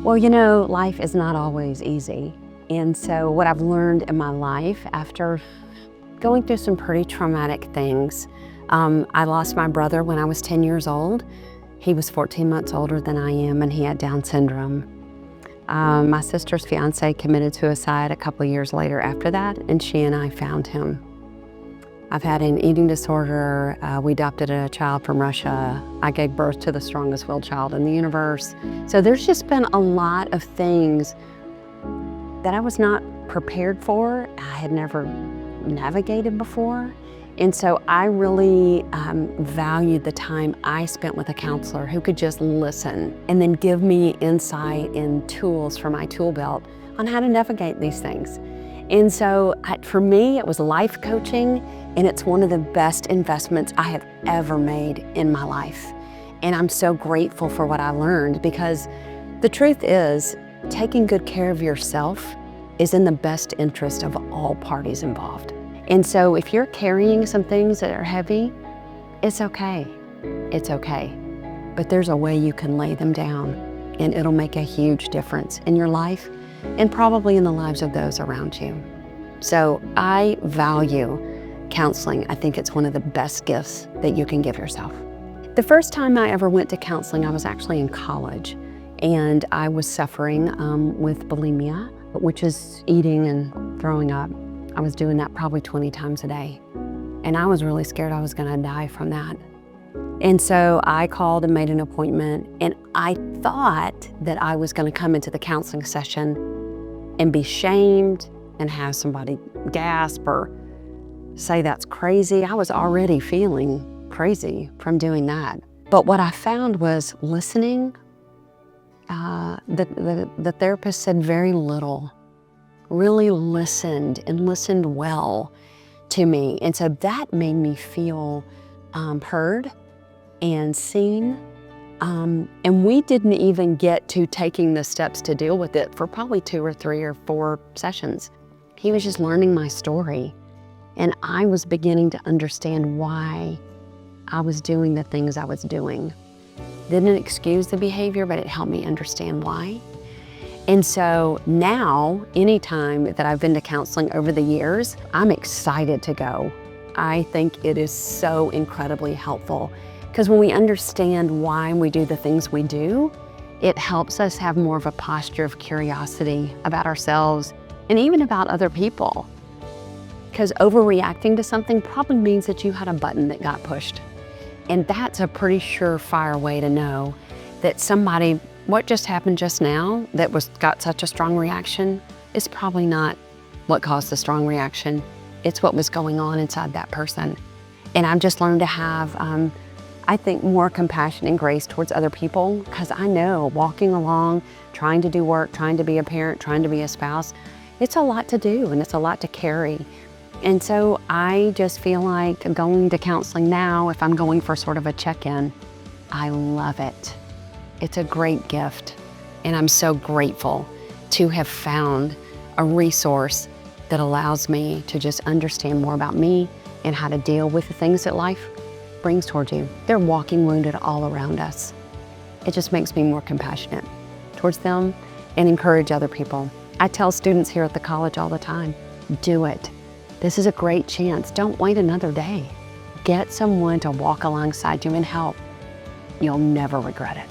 Well, you know, life is not always easy. And so what I've learned in my life after going through some pretty traumatic things, I lost my brother when I was 10 years old. He was 14 months older than I am, and he had Down syndrome. My sister's fiance committed suicide a couple of years later after that, and she and I found him. I've had an eating disorder. We adopted a child from Russia. I gave birth to the strongest willed child in the universe. So there's just been a lot of things that I was not prepared for. I had never navigated before. And so I really valued the time I spent with a counselor who could just listen and then give me insight and tools for my tool belt on how to navigate these things. And so for me, it was life coaching, and it's one of the best investments I have ever made in my life. And I'm so grateful for what I learned, because the truth is, taking good care of yourself is in the best interest of all parties involved. And so if you're carrying some things that are heavy, it's okay. It's okay. But there's a way you can lay them down, and it'll make a huge difference in your life and probably in the lives of those around you. So I value counseling. I think it's one of the best gifts that you can give yourself. The first time I ever went to counseling, I was actually in college, and I was suffering with bulimia, which is eating and throwing up. I was doing that probably 20 times a day. And I was really scared I was gonna die from that. And so I called and made an appointment, and I thought that I was gonna come into the counseling session and be shamed and have somebody gasp or say that's crazy. I was already feeling crazy from doing that. But what I found was listening. The therapist said very little, really listened and listened well to me. And so that made me feel heard and seen. And we didn't even get to taking the steps to deal with it for probably 2 or 3 or 4 sessions. He was just learning my story, and I was beginning to understand why I was doing the things I was doing. Didn't excuse the behavior, but it helped me understand why. And so now, anytime that I've been to counseling over the years, I'm excited to go. I think it is so incredibly helpful, because when we understand why we do the things we do, it helps us have more of a posture of curiosity about ourselves and even about other people. Because overreacting to something probably means that you had a button that got pushed. And that's a pretty surefire way to know that somebody, what just happened just now that got such a strong reaction is probably not what caused the strong reaction. It's what was going on inside that person. And I've just learned to have, I think, more compassion and grace towards other people, because I know walking along, trying to do work, trying to be a parent, trying to be a spouse, it's a lot to do and it's a lot to carry. And so I just feel like going to counseling now, if I'm going for sort of a check-in, I love it. It's a great gift. And I'm so grateful to have found a resource that allows me to just understand more about me and how to deal with the things that life brings towards you. They're walking wounded all around us. It just makes me more compassionate towards them and encourage other people. I tell students here at the college all the time, do it. This is a great chance. Don't wait another day. Get someone to walk alongside you and help. You'll never regret it.